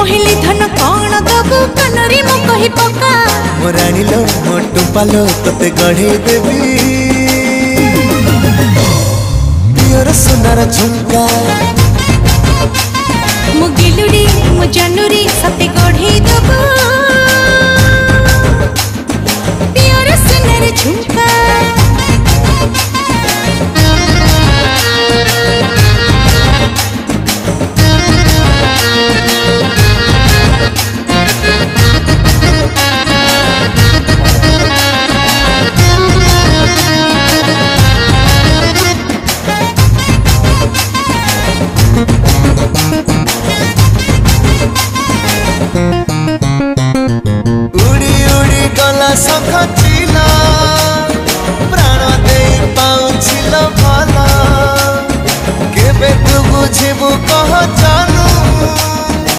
कहली धन कौन दबु कनरी मु कहि पका मोरानी लो मोटू पालो तते गढ़े देवी पियर सोनार झुमका मु गिलुड़ी मु जानुरी सते गढ़े दबु पियर सोनार झुमका उड़ी उड़ी गला सखचिला प्राण दे पाउछिल भला केबे तू बुझिबु कह जानू